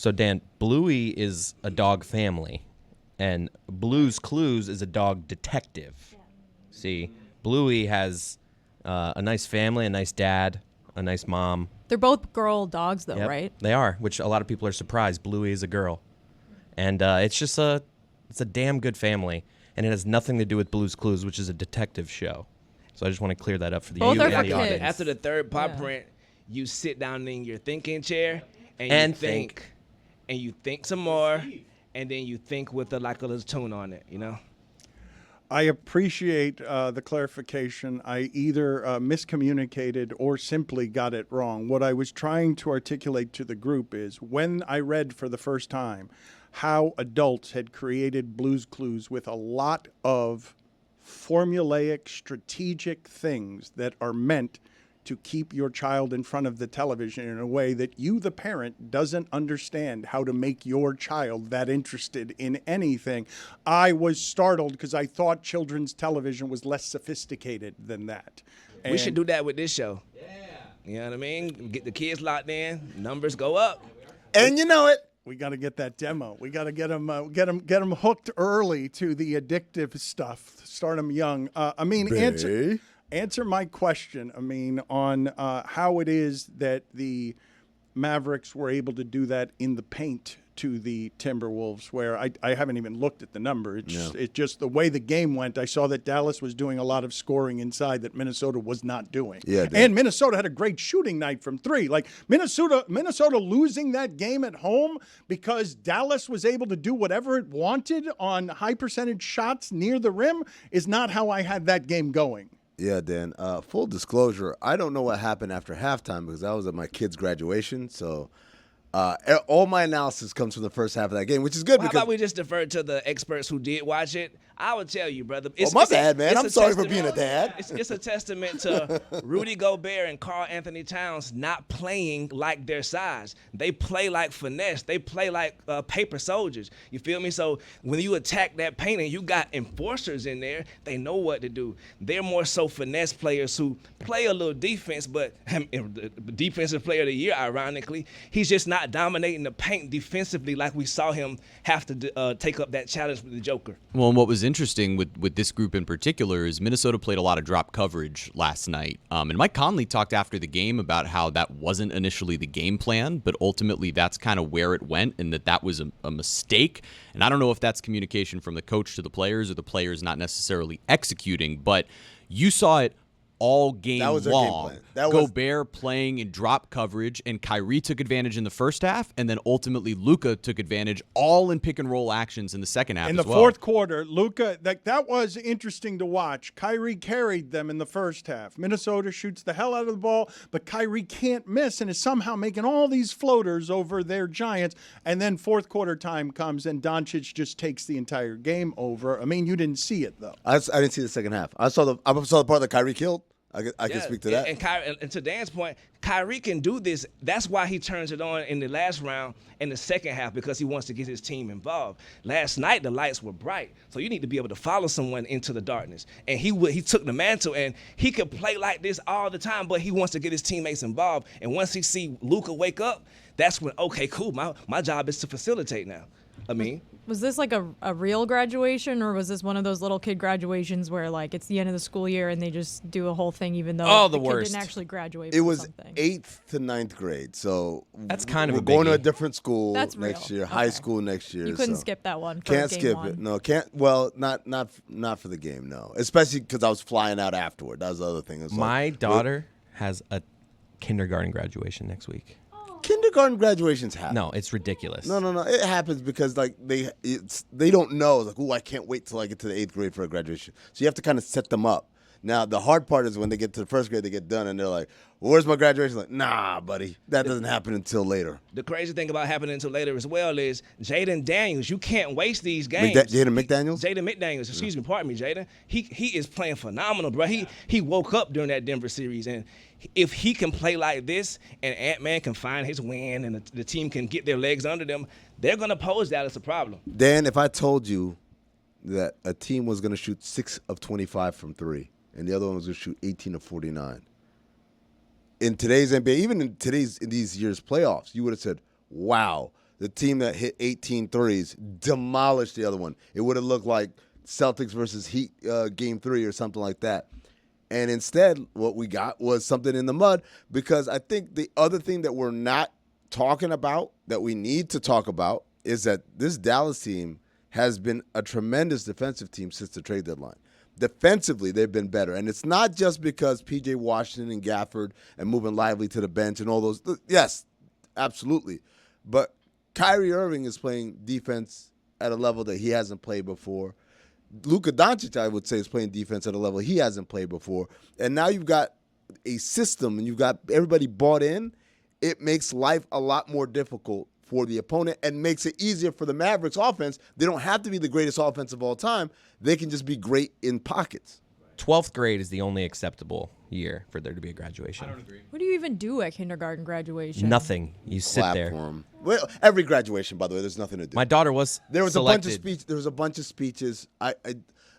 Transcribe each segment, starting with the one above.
So, Dan, Bluey is a dog family, and Blue's Clues is a dog detective. Yeah. See, Bluey has a nice family, a nice dad, a nice mom. They're both girl dogs, though, Yep, right? They are, which a lot of people are surprised. Bluey is a girl. And it's just it's a damn good family, and it has nothing to do with Blue's Clues, which is a detective show. So I just want to clear that up for the Both are for audience. kids. After the third paw print, you sit down in your thinking chair and you think. And you think some more, and then you think with a little tune on it, you know? I appreciate the clarification. I either miscommunicated or simply got it wrong. What I was trying to articulate to the group is when I read for the first time how adults had created Blue's Clues with a lot of formulaic, strategic things that are meant to keep your child in front of the television in a way that you, the parent, doesn't understand how to make your child that interested in anything. I was startled because I thought children's television was less sophisticated than that. We should do that with this show. Yeah. You know what I mean? Get the kids locked in, numbers go up. And you know it. We got to get that demo. We got to get them hooked early to the addictive stuff. Start them young. Answer my question, on how it is that the Mavericks were able to do that in the paint to the Timberwolves, where I haven't even looked at the number. It's just the way the game went. I saw that Dallas was doing a lot of scoring inside that Minnesota was not doing. Yeah, and Minnesota had a great shooting night from three. Like Minnesota losing that game at home because Dallas was able to do whatever it wanted on high percentage shots near the rim is not how I had that game going. Yeah, Dan. Full disclosure, I don't know what happened after halftime because I was at my kid's graduation. So all my analysis comes from the first half of that game, which is good. How about we just defer to the experts who did watch it? I would tell you, brother. My bad, man. I'm sorry for being a dad. It's a testament to Rudy Gobert and Karl Anthony Towns not playing like their size. They play like finesse. They play like paper soldiers. You feel me? So when you attack that paint and you got enforcers in there, they know what to do. They're more so finesse players who play a little defense, but defensive player of the year, ironically, he's just not dominating the paint defensively like we saw him have to take up that challenge with the Joker. Well, and what was interesting with this group in particular is Minnesota played a lot of drop coverage last night. And Mike Conley talked after the game about how that wasn't initially the game plan, but ultimately that's kind of where it went and that was a mistake. And I don't know if that's communication from the coach to the players or the players not necessarily executing, but you saw it all game long. Gobert playing in drop coverage, and Kyrie took advantage in the first half, and then ultimately Luka took advantage all in pick and roll actions in the second half. In the fourth quarter, Luka, that was interesting to watch. Kyrie carried them in the first half. Minnesota shoots the hell out of the ball, but Kyrie can't miss and is somehow making all these floaters over their giants. And then fourth quarter time comes, and Doncic just takes the entire game over. You didn't see it though. I didn't see the second half. I saw the part that Kyrie killed. I can speak to that. And to Dan's point, Kyrie can do this. That's why he turns it on in the last round in the second half, because he wants to get his team involved. Last night, the lights were bright, so you need to be able to follow someone into the darkness. And he took the mantle, and he could play like this all the time, but he wants to get his teammates involved. And once he see Luka wake up, that's when, okay, cool, my job is to facilitate now. Was this like a real graduation, or was this one of those little kid graduations where like it's the end of the school year and they just do a whole thing even though the kid didn't actually graduate? It was something? 8th to 9th grade, so that's kind of we're going to a different school next year, okay. High school next year. You couldn't skip that one. Can't skip it. No, can't. Well, not for the game. No, especially because I was flying out afterward. That was the other thing. My daughter has a kindergarten graduation next week. Kindergarten graduations happen. No, it's ridiculous. No. It happens because they don't know. Like, I can't wait till I get to the 8th grade for a graduation. So you have to kind of set them up. Now, the hard part is when they get to the first grade, they get done, and they're like, where's my graduation? Like, nah, buddy, that doesn't happen until later. The crazy thing about happening until later as well is Jaden Daniels. You can't waste these games. Jaden McDaniels? Jaden McDaniels. Excuse me, pardon me, Jaden. He is playing phenomenal, bro. He woke up during that Denver series, and if he can play like this and Ant-Man can find his win and the team can get their legs under them, they're going to pose that as a problem. Dan, if I told you that a team was going to shoot 6 of 25 from 3 and the other one was going to shoot 18 of 49, in today's NBA, even in these year's playoffs, you would have said, wow, the team that hit 18 threes demolished the other one. It would have looked like Celtics versus Heat Game 3 or something like that. And instead, what we got was something in the mud, because I think the other thing that we're not talking about that we need to talk about is that this Dallas team has been a tremendous defensive team since the trade deadline. Defensively, they've been better. And it's not just because P.J. Washington and Gafford and moving Lively to the bench and all those. Yes, absolutely. But Kyrie Irving is playing defense at a level that he hasn't played before. Luka Doncic, I would say, is playing defense at a level he hasn't played before. And now you've got a system and you've got everybody bought in. It makes life a lot more difficult for the opponent and makes it easier for the Mavericks offense. They don't have to be the greatest offense of all time. They can just be great in pockets. 12th grade is the only acceptable year for there to be a graduation. I don't agree. What do you even do at kindergarten graduation? Nothing. You sit Clap there. for 'em. Well, every graduation, by the way, there's nothing to do. My daughter was There was selected. a bunch of speech. There was a bunch of speeches.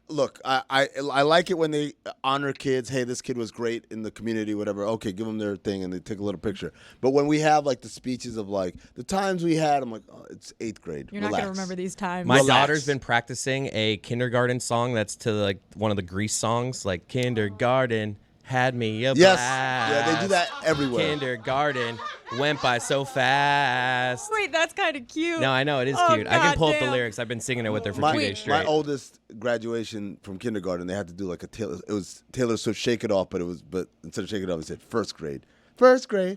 Look, I like it when they honor kids. Hey, this kid was great in the community, whatever. Okay, give them their thing and they take a little picture. But when we have like the speeches of like the times we had, I'm like, oh, it's 8th grade. You're not Relax. going to remember these times. My Relax. daughter's been practicing a kindergarten song that's to like one of the Grease songs, like kindergarten had me a Yes, blast. yeah, they do that everywhere. Kindergarten went by so fast. Wait, that's kind of cute. No, I know it is Oh, cute. I can pull up the goddamn. lyrics. I've been singing it with her for My, 2 days straight. my oldest graduation from kindergarten, they had to do like it was Taylor Swift Shake It Off, but instead of Shake It Off, it said first grade. First grade.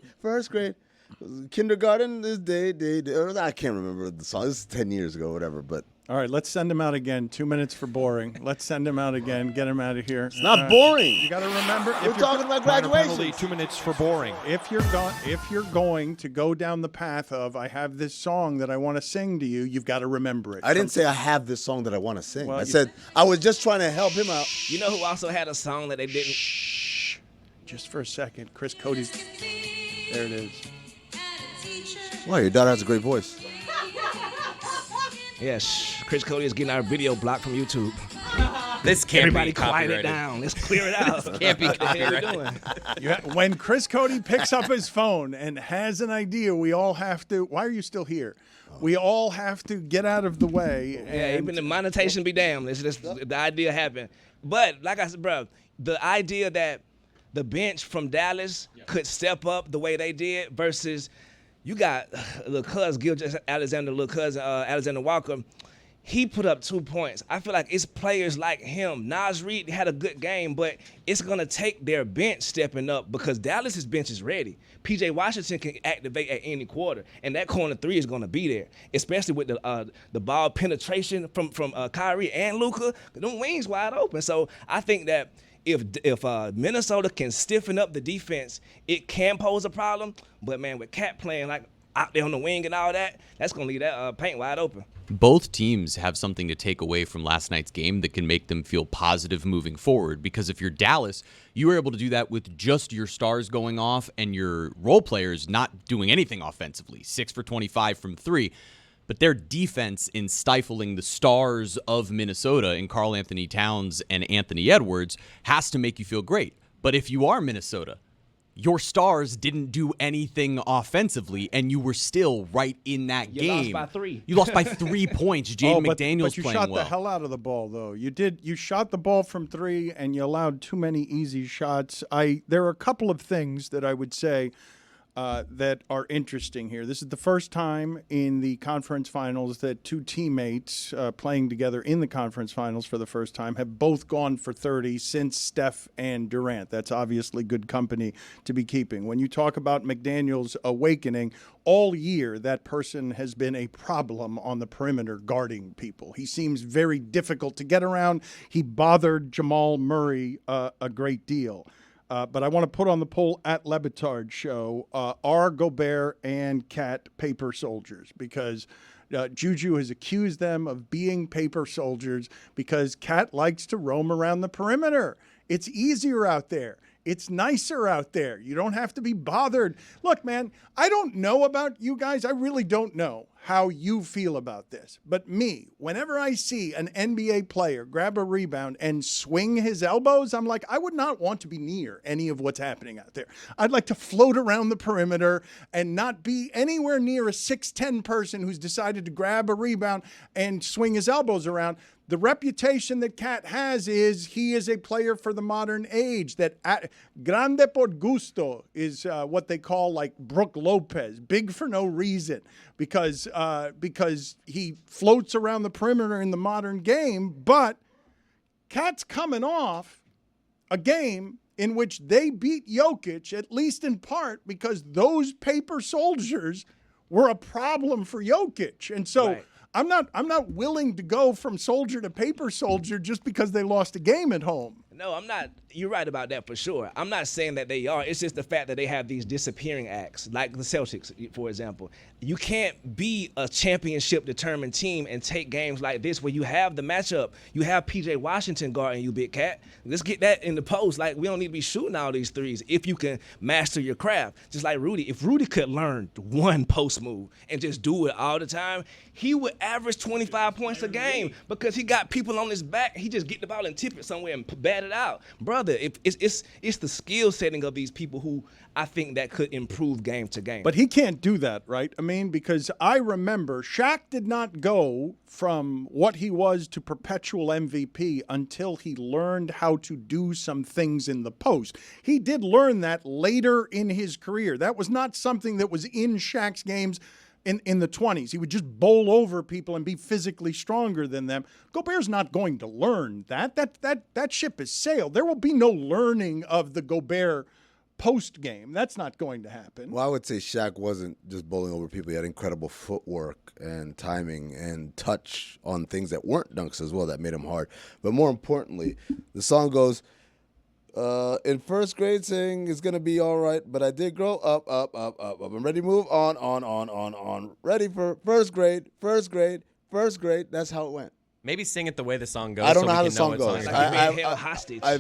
Kindergarten this day. I can't remember the song. This is 10 years ago, whatever, but. All right, let's send him out again. 2 minutes for boring. Let's send him out again. Get him out of here. It's not boring. You got to remember. We're talking about graduation. Penalty, 2 minutes for boring. If you're going to go down the path of I have this song that I want to sing to you, you've got to remember it. I didn't say I have this song that I want to sing. Well, I you- said I was just trying to help him out. You know who also had a song that they didn't? Just for a second, Chris Cody's. There it is. Wow, your daughter has a great voice. Yes, Chris Cody is getting our video blocked from YouTube. This can't Everybody be quiet it copyrighted. down. Let's clear it out. Can't be What the hell we copyrighted. doing? When Chris Cody picks up his phone and has an idea, we all have to. Why are you still here? We all have to get out of the way. Yeah, and even the monetization be damned. It's just the idea happened. But like I said, bro, the idea that the bench from Dallas could step up the way they did versus you got little cousin Alexander Walker. He put up 2 points. I feel like it's players like him. Naz Reid had a good game, but it's going to take their bench stepping up because Dallas's bench is ready. P.J. Washington can activate at any quarter, and that corner three is going to be there, especially with the ball penetration from Kyrie and Luka. Them wings wide open. So I think that if Minnesota can stiffen up the defense, it can pose a problem. But, man, with Cat playing like out there on the wing and all that, that's going to leave that paint wide open. Both teams have something to take away from last night's game that can make them feel positive moving forward. Because if you're Dallas, you were able to do that with just your stars going off and your role players not doing anything offensively. 6 for 25 from 3. But their defense in stifling the stars of Minnesota in Karl Anthony Towns and Anthony Edwards has to make you feel great. But if you are Minnesota, your stars didn't do anything offensively, and you were still right in that game. You lost by 3. You lost by 3 points. Jaden McDaniels but you playing shot well. the hell out of the ball, though. You shot the ball from 3, and you allowed too many easy shots. There are a couple of things that I would say that are interesting here. This is the first time in the conference finals that two teammates playing together in the conference finals for the first time have both gone for 30 since Steph and Durant. That's obviously good company to be keeping. When you talk about McDaniels awakening, all year that person has been a problem on the perimeter guarding people. He seems very difficult to get around. He bothered Jamal Murray a great deal. But I want to put on the poll at Le Batard Show, are Gobert and Cat paper soldiers? Because Juju has accused them of being paper soldiers because Cat likes to roam around the perimeter. It's easier out there. It's nicer out there. You don't have to be bothered. Look, man, I don't know about you guys. I really don't know how you feel about this, but me, whenever I see an NBA player grab a rebound and swing his elbows, I'm like, I would not want to be near any of what's happening out there. I'd like to float around the perimeter and not be anywhere near a 6'10" person who's decided to grab a rebound and swing his elbows around. The reputation that Cat has is he is a player for the modern age, that grande por gusto is what they call like Brook Lopez, big for no reason, because he floats around the perimeter in the modern game. But Cat's coming off a game in which they beat Jokic, at least in part because those paper soldiers were a problem for Jokic. And so Right. I'm not willing to go from soldier to paper soldier just because they lost a game at home. No, I'm not. You're right about that for sure. I'm not saying that they are. It's just the fact that they have these disappearing acts, like the Celtics, for example. You can't be a championship-determined team and take games like this where you have the matchup. You have P.J. Washington guarding you, Big Cat. Let's get that in the post. Like, we don't need to be shooting all these threes if you can master your craft. Just like Rudy. If Rudy could learn one post move and just do it all the time, he would average 25 points a game because he got people on his back. He just get the ball and tip it somewhere and bat it out. Brother, it's the skill setting of these people who I think that could improve game to game. But he can't do that, right? I mean, because I remember Shaq did not go from what he was to perpetual MVP until he learned how to do some things in the post. He did learn that later in his career. That was not something that was in Shaq's games in the 20s. He would just bowl over people and be physically stronger than them. Gobert's not going to learn that. That ship has sailed. There will be no learning of the Gobert post game. That's not going to happen. Well, I would say Shaq wasn't just bowling over people. He had incredible footwork and timing and touch on things that weren't dunks as well that made him hard. But more importantly, the song goes, in first grade saying it's going to be all right, but I did grow up. I'm ready to move on. Ready for first grade. That's how it went. Maybe sing it the way the song goes. I don't so know how we the can know song what goes. song Like it is. you're being held hostage. I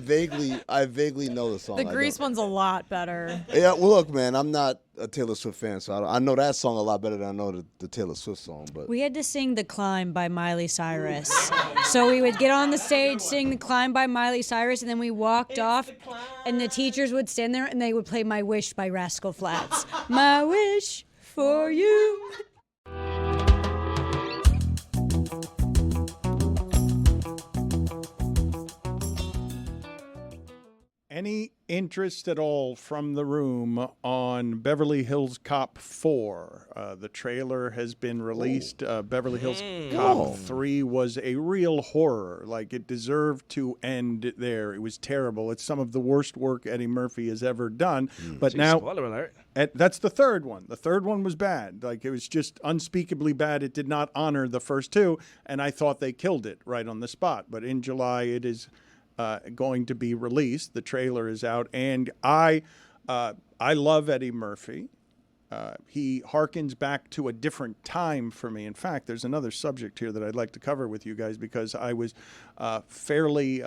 vaguely know the song. The I Grease don't. one's a lot better. Yeah, well, look, man, I'm not a Taylor Swift fan, so I know that song a lot better than I know the Taylor Swift song. But We had to sing The Climb by Miley Cyrus. So we would get on the stage, sing The Climb by Miley Cyrus, and then we walked off, and the teachers would stand there, and they would play My Wish by Rascal Flatts. My wish for you. Any interest at all from the room on Beverly Hills Cop 4? The trailer has been released. Beverly Hills Cop 3 was a real horror. Like, it deserved to end there. It was terrible. It's some of the worst work Eddie Murphy has ever done. But now, Spoiler alert. that's the third one. The third one was bad. Like, it was just unspeakably bad. It did not honor the first two, and I thought they killed it right on the spot. But in July, it is going to be released. The trailer is out, and I love Eddie Murphy. He harkens back to a different time for me. In fact, there's another subject here that I'd like to cover with you guys because I was fairly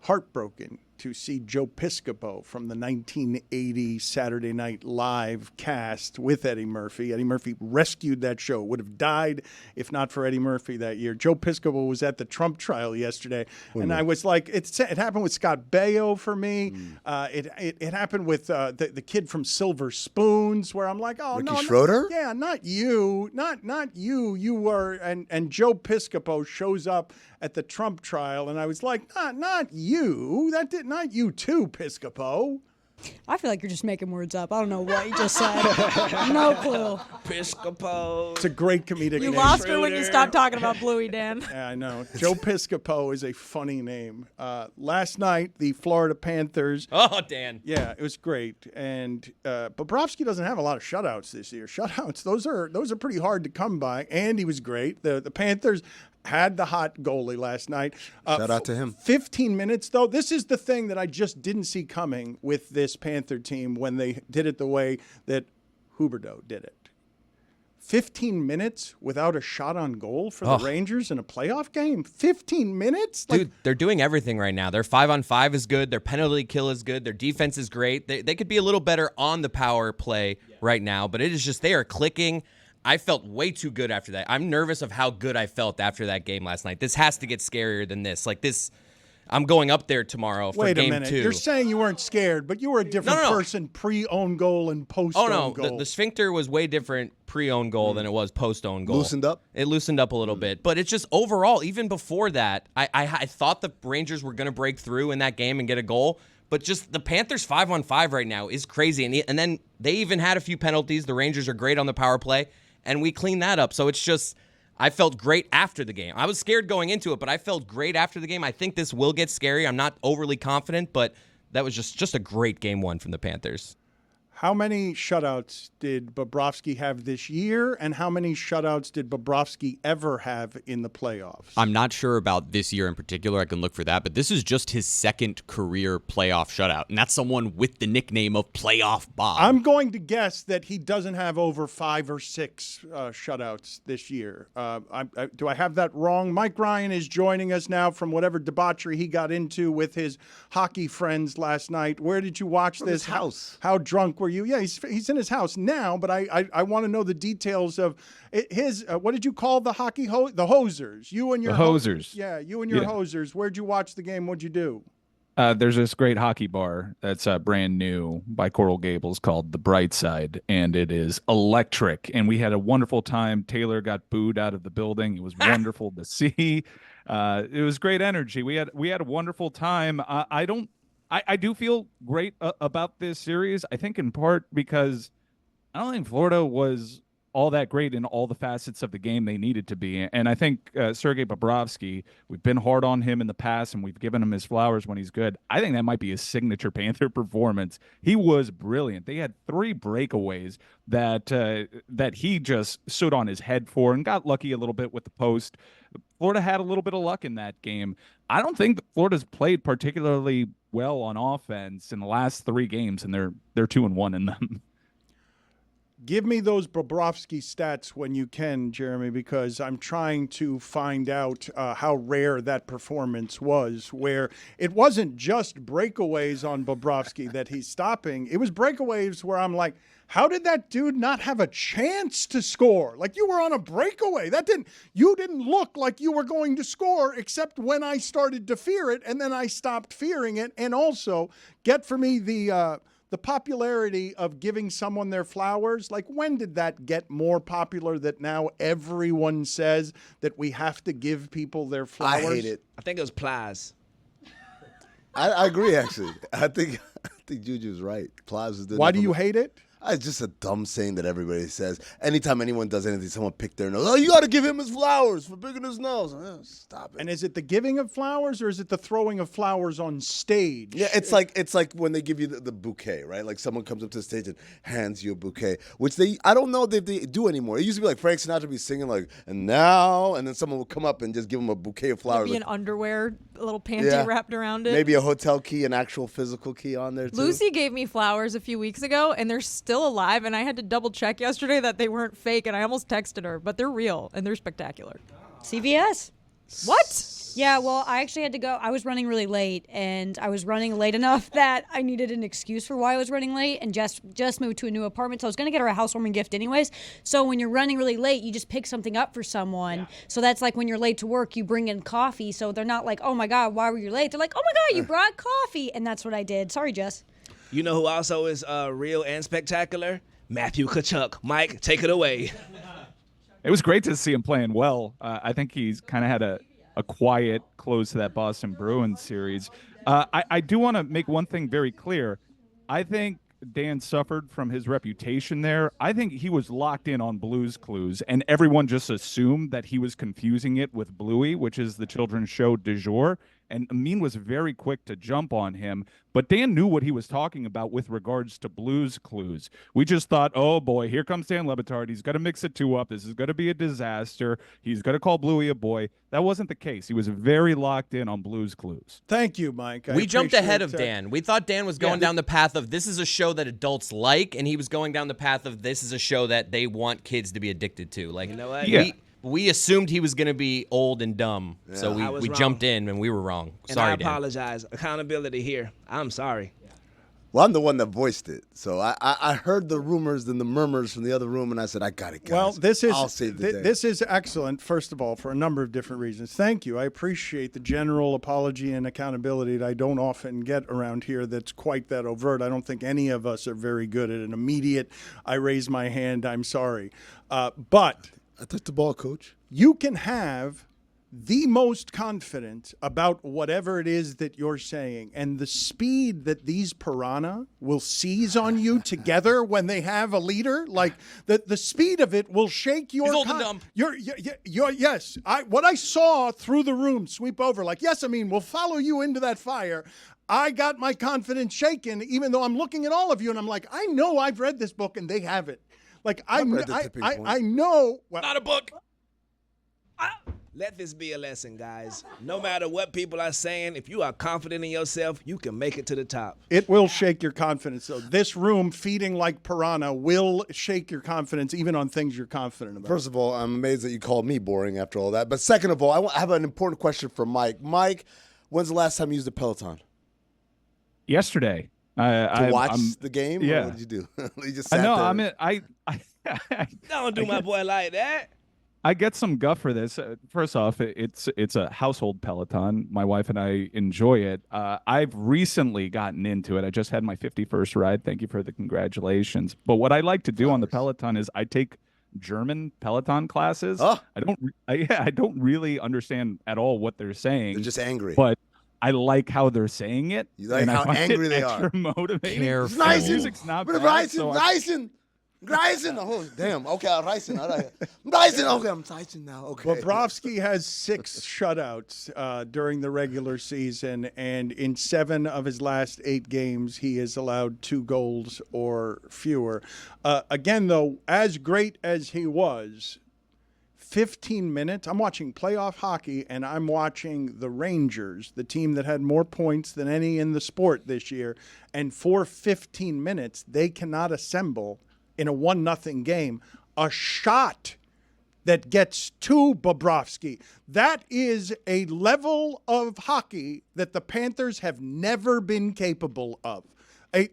heartbroken to see Joe Piscopo from the 1980 Saturday Night Live cast with Eddie Murphy. Eddie Murphy rescued that show. Would have died if not for Eddie Murphy that year. Joe Piscopo was at the Trump trial yesterday, and I was like, it happened with Scott Baio for me. It happened with the kid from Silver Spoons, where I'm like, oh, Ricky no, Schroeder? yeah, not you, not you. You were, and Joe Piscopo shows up at the Trump trial, and I was like, not you. Not you too, Piscopo. I feel like you're just making words up. I don't know what you just said. No clue. Piscopo. It's a great comedic You name. lost her when you stopped talking about Bluey, Dan. Yeah, I know. Joe Piscopo is a funny name. Last night, the Florida Panthers. Oh, Dan. Yeah, it was great. And Bobrovsky doesn't have a lot of shutouts this year. Shutouts, those are pretty hard to come by. And he was great. The Panthers had the hot goalie last night. Shout out to him. 15 minutes, though. This is the thing that I just didn't see coming with this Panther team when they did it the way that Huberdeau did it. 15 minutes without a shot on goal for the Rangers in a playoff game? 15 minutes? Dude, they're doing everything right now. Their 5-on-5 is good. Their penalty kill is good. Their defense is great. They could be a little better on the power play right now, but it is just they are clicking. I felt way too good after that. I'm nervous of how good I felt after that game last night. This has to get scarier than this. Like this, I'm going up there tomorrow for game 2. Wait a minute. You're saying you weren't scared, but you were a different person pre-own goal and post-own goal. The sphincter was way different pre-own goal than it was post-own goal. Loosened up? It loosened up a little bit. But it's just overall, even before that, I thought the Rangers were going to break through in that game and get a goal. But just the Panthers 5-on-5 right now is crazy. And then they even had a few penalties. The Rangers are great on the power play, and we cleaned that up. So it's just, I felt great after the game. I was scared going into it, but I felt great after the game. I think this will get scary. I'm not overly confident, but that was just a great game 1 from the Panthers. How many shutouts did Bobrovsky have this year, and how many shutouts did Bobrovsky ever have in the playoffs? I'm not sure about this year in particular. I can look for that, but this is just his second career playoff shutout, and that's someone with the nickname of Playoff Bob. I'm going to guess that he doesn't have over 5 or 6 shutouts this year. Do I have that wrong? Mike Ryan is joining us now from whatever debauchery he got into with his hockey friends last night. Where did you watch this? His house. How drunk were you? Yeah, he's in his house now, but I want to know the details of his, what did you call the hockey, the hosers? You and your hosers. You and your hosers. Where'd you watch the game? What'd you do? There's this great hockey bar that's brand new by Coral Gables called The Bright Side, and it is electric. And we had a wonderful time. Taylor got booed out of the building. It was wonderful to see. It was great energy. We had a wonderful time. I do feel great about this series, I think in part because I don't think Florida was all that great in all the facets of the game they needed to be. And I think Sergei Bobrovsky, we've been hard on him in the past and we've given him his flowers when he's good. I think that might be his signature Panther performance. He was brilliant. They had 3 breakaways that he just stood on his head for and got lucky a little bit with the post. Florida had a little bit of luck in that game. I don't think that Florida's played particularly well on offense in the last 3 games, and they're 2-1 in them. Give me those Bobrovsky stats when you can, Jeremy, because I'm trying to find out how rare that performance was, where it wasn't just breakaways on Bobrovsky that he's stopping. It was breakaways where I'm like, how did that dude not have a chance to score? Like, you were on a breakaway. You didn't look like you were going to score, except when I started to fear it, and then I stopped fearing it. And also, get for me the popularity of giving someone their flowers. Like, when did that get more popular that now everyone says that we have to give people their flowers? I hate it. I think it was Plies. I agree, actually. I think Juju's right. Plies is the Why do you hate it? It's just a dumb saying that everybody says. Anytime anyone does anything, someone pick their nose. Oh, you got to give him his flowers for picking his nose. Oh, stop it. And is it the giving of flowers or is it the throwing of flowers on stage? Yeah, it's like when they give you the bouquet, right? Like someone comes up to the stage and hands you a bouquet, which I don't know if they do anymore. It used to be like Frank Sinatra be singing like, and now, and then someone would come up and just give him a bouquet of flowers. Maybe an underwear, a little panty wrapped around it. Maybe a hotel key, an actual physical key on there too. Lucy gave me flowers a few weeks ago, and they're still alive, and I had to double check yesterday that they weren't fake, and I almost texted her, but they're real, and they're spectacular. CVS. What? Yeah, well, I actually had to go. I was running really late, and I was running late enough that I needed an excuse for why I was running late, and just moved to a new apartment, so I was going to get her a housewarming gift anyways. So when you're running really late, you just pick something up for someone. Yeah. So that's like when you're late to work, you bring in coffee, so they're not like, oh my God, why were you late? They're like, oh my God, you brought coffee, and that's what I did. Sorry, Jess. You know who also is real and spectacular? Matthew Tkachuk. Mike, take it away. It was great to see him playing well. I think he's kind of had a quiet close to that Boston Bruins series. I do want to make one thing very clear. I think Dan suffered from his reputation there. I think he was locked in on Blue's Clues, and everyone just assumed that he was confusing it with Bluey, which is the children's show du jour. And Amin was very quick to jump on him. But Dan knew what he was talking about with regards to Blue's Clues. We just thought, oh, boy, here comes Dan Le Batard. He's going to mix it 2 up. This is going to be a disaster. He's going to call Bluey a boy. That wasn't the case. He was very locked in on Blue's Clues. Thank you, Mike. We jumped ahead of Dan. We thought Dan was going down the path of this is a show that adults like, and he was going down the path of this is a show that they want kids to be addicted to. Like, you know what? Yeah. We assumed he was going to be old and dumb, so we jumped in and we were wrong. And sorry, I Dan. apologize. Accountability here. I'm sorry. Well, I'm the one that voiced it. So I heard the rumors and the murmurs from the other room, and I said, I got it, guys. Well, I'll save the day. This is excellent, first of all, for a number of different reasons. Thank you. I appreciate the general apology and accountability that I don't often get around here that's quite that overt. I don't think any of us are very good at an immediate, I raise my hand, I'm sorry. But I touched the ball, Coach. You can have the most confident about whatever it is that you're saying, and the speed that these piranha will seize on you together when they have a leader, like the speed of it will shake your. He's old and dumb. Yes. What I saw through the room sweep over, like, yes, I mean, we'll follow you into that fire. I got my confidence shaken, even though I'm looking at all of you, and I'm like, I know I've read this book, and they have it. Like I know. Well, not a book. Let this be a lesson, guys. No matter what people are saying, if you are confident in yourself, you can make it to the top. It will shake your confidence, though. This room, feeding like piranha, will shake your confidence, even on things you're confident about. First of all, I'm amazed that you called me boring after all that. But second of all, I have an important question for Mike. Mike, when's the last time you used a Peloton? Yesterday. To watch the game? Yeah. Or what did you do? You just sat there. Don't do my boy like that. I get some guff for this. First off, it's a household Peloton. My wife and I enjoy it. I've recently gotten into it. I just had my 51st ride. Thank you for the congratulations. But what I like to do on the Peloton is I take German Peloton classes. Oh. I don't really understand at all what they're saying. They're just angry. But I like how they're saying it. You like and how I find angry it they extra are. Motivating. Careful. The music's not bad, Reisen. Oh, damn. Okay, I'm Reisen. Okay, I'm Reisen now. Okay. Bobrovsky has 6 shutouts during the regular season, and in 7 of his last 8 games, he has allowed 2 goals or fewer. Again, though, as great as he was, 15 minutes. I'm watching playoff hockey, and I'm watching the Rangers, the team that had more points than any in the sport this year, and for 15 minutes, they cannot assemble in a 1-0 game a shot that gets to Bobrovsky. That is a level of hockey that the Panthers have never been capable of.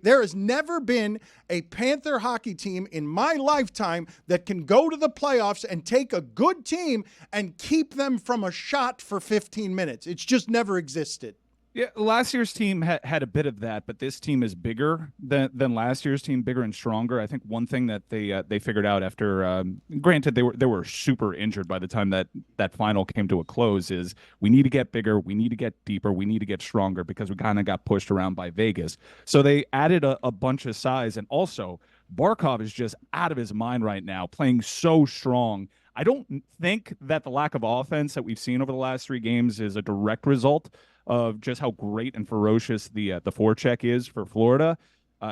There has never been a Panther hockey team in my lifetime that can go to the playoffs and take a good team and keep them from a shot for 15 minutes. It's just never existed. Yeah, last year's team had a bit of that, but this team is bigger than last year's team, bigger and stronger. I think one thing that they figured out after, granted they were super injured by the time that final came to a close, is we need to get bigger, we need to get deeper, we need to get stronger because we kind of got pushed around by Vegas. So they added a bunch of size, and also Barkov is just out of his mind right now, playing so strong. I don't think that the lack of offense that we've seen over the last 3 games is a direct result of just how great and ferocious the forecheck is for Florida,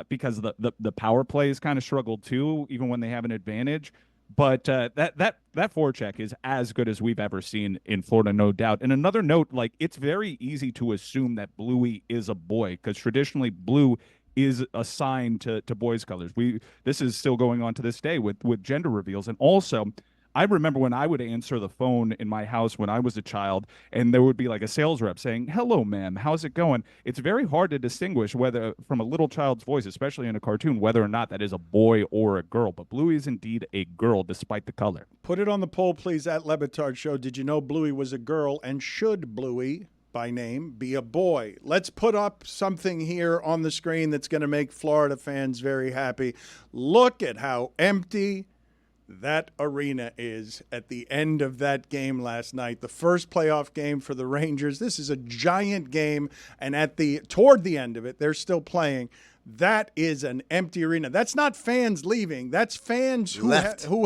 because the power play has kind of struggled too, even when they have an advantage. But that forecheck is as good as we've ever seen in Florida, no doubt. And another note, like, it's very easy to assume that Bluey is a boy, because traditionally blue is assigned to boys' colors. This is still going on to this day with gender reveals. And also, I remember when I would answer the phone in my house when I was a child, and there would be like a sales rep saying, "Hello, ma'am, how's it going?" It's very hard to distinguish whether from a little child's voice, especially in a cartoon, whether or not that is a boy or a girl. But Bluey is indeed a girl, despite the color. Put it on the poll, please, at Le Batard Show. Did you know Bluey was a girl, and should Bluey, by name, be a boy? Let's put up something here on the screen that's going to make Florida fans very happy. Look at how empty that arena is at the end of that game last night. The first playoff game for the Rangers. This is a giant game, and toward the end of it, they're still playing. That is an empty arena. That's not fans leaving. That's fans who